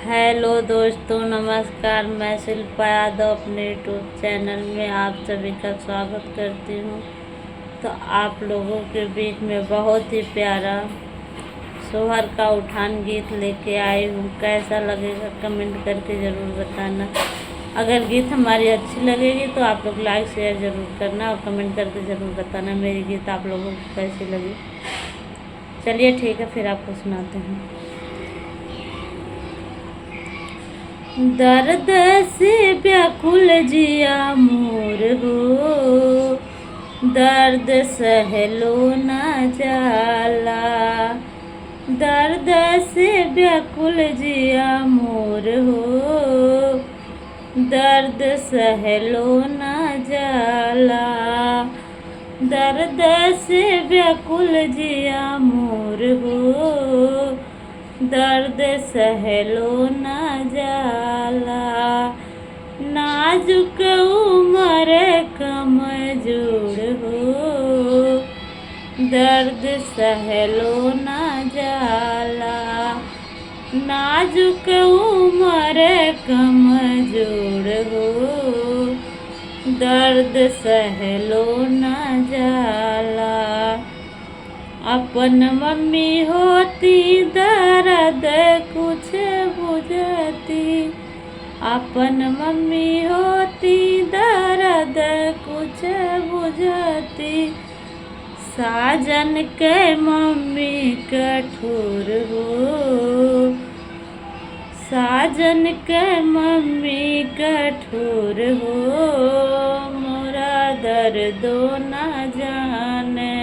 Hello दोस्तों, नमस्कार। मैं शिल्पा यादव अपने यूट्यूब चैनल में आप सभी का स्वागत करती हूँ। तो आप लोगों के बीच में बहुत ही प्यारा सोहर का उठान गीत लेके आई हूँ। कैसा लगेगा कमेंट करके ज़रूर बताना। अगर गीत हमारी अच्छी लगेगी तो आप लोग लाइक शेयर ज़रूर करना और कमेंट करके ज़रूर बताना मेरी गीत आप लोगों को कैसी लगी। चलिए ठीक है, फिर आपको सुनाते हैं। दर्द से व्याकुल जिया मोर हो, दर्द सहलो न जाला। दर्द से व्याकुल जिया मोर हो, दर्द सहलो न जाला। दर्द से व्याकुल जिया मोर हो, दर्द सहलो न जाला। नाजुक उमर कमजोर हो, दर्द सहलो न जाला। नाजुक उमर कमजोर हो, दर्द सहलो न जाला। अपन मम्मी होती दर्द कुछ बुझती, अपन मम्मी होती दर्द कुछ बुझती। साजन के मम्मी कठोर हो, साजन के मम्मी कठोर हो। मोरा दर्दो न जाने,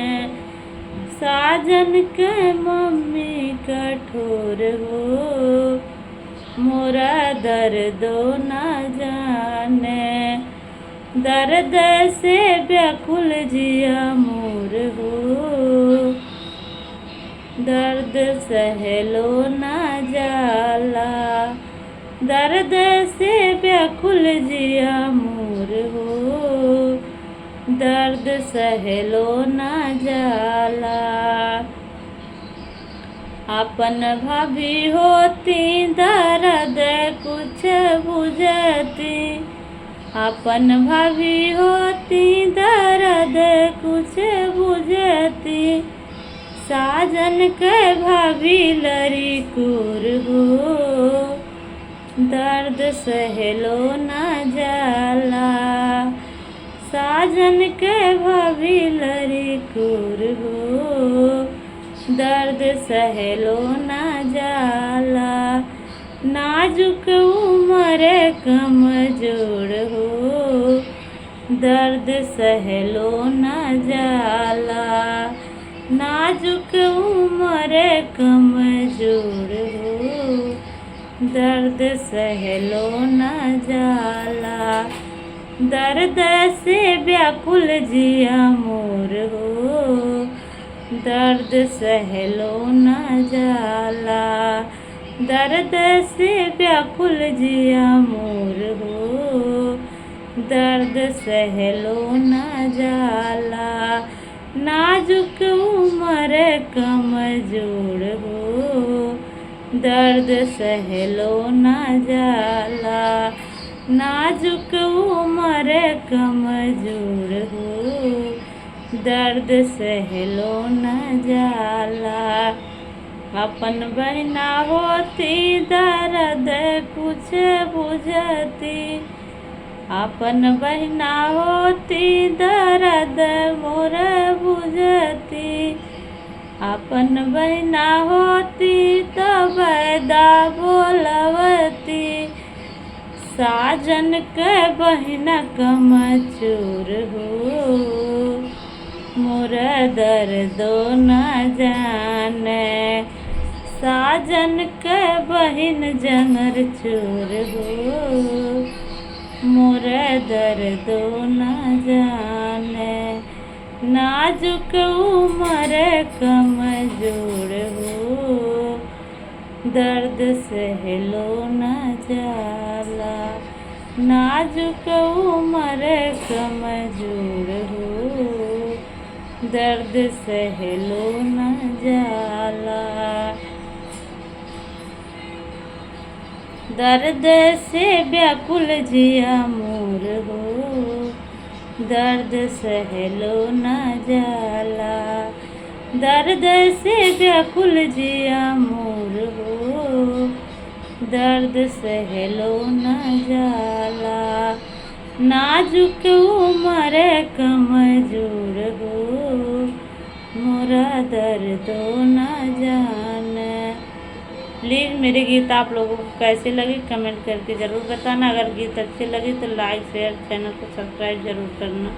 साजन के मम्मी कठोर हो। मोरा दर्दो न जाने, दर्द से व्याकुल जिया मोर हो, दर्द सहलो न जाला। दर्द से व्याकुल जिया मोर हो, दर्द सहलो न जाला। अपन भाभी होती दर्द कुछ बुझती, अपन भाभी होती दर्द कुछ बुझती। साजन के भाभी लड़ी कोर हो, दर्द सहलो न जाला। साजन के भाभी लड़ी कोर हो, दर्द सहलो न जाला। नाजुक उमर कमजोर हो, दर्द सहलो न जाला। नाजुक उमर कमजोर हो, दर्द सहलो न जाला। दर्द से व्याकुल जिया मोर हो, दर्द सहलो न जाला। दर्द से व्याकुल जिया मोर हो, दर्द सहलो न जाला। नाजुक उमर कमजोर हो, दर्द सहलो न जाला। नाजुक उमर कमजोर हो, दर्द सहलो न जाला। अपन बहना होती दर्द कुछ बुझती, अपन बहना होती दर्द मोर बुझती। अपन बहना होती तो बैदा बोलवती, साजन के बहना कमजोर हो। मोरा दर्दो न जाने, साजन के बहिन जंगर चोर हो। मोरा दर्दो न जाने, नाजुक उमर कमजोर हो, दर्द सहलो न जाला। नाजुक उमर कमजोर हो, दर्द सहलो न जाला। दर्द से व्याकुल जिया मोर हो, दर्द सहलो न जाला। दर्द से व्याकुल जिया मोर हो, दर्द सहलो न जाला। नाजुक उमर कमजोर हो, मोरा दर्दो न जाने। प्लीज़ मेरे गीत आप लोगों को कैसे लगे कमेंट करके ज़रूर बताना। अगर गीत अच्छे लगे तो लाइक शेयर, चैनल को सब्सक्राइब ज़रूर करना।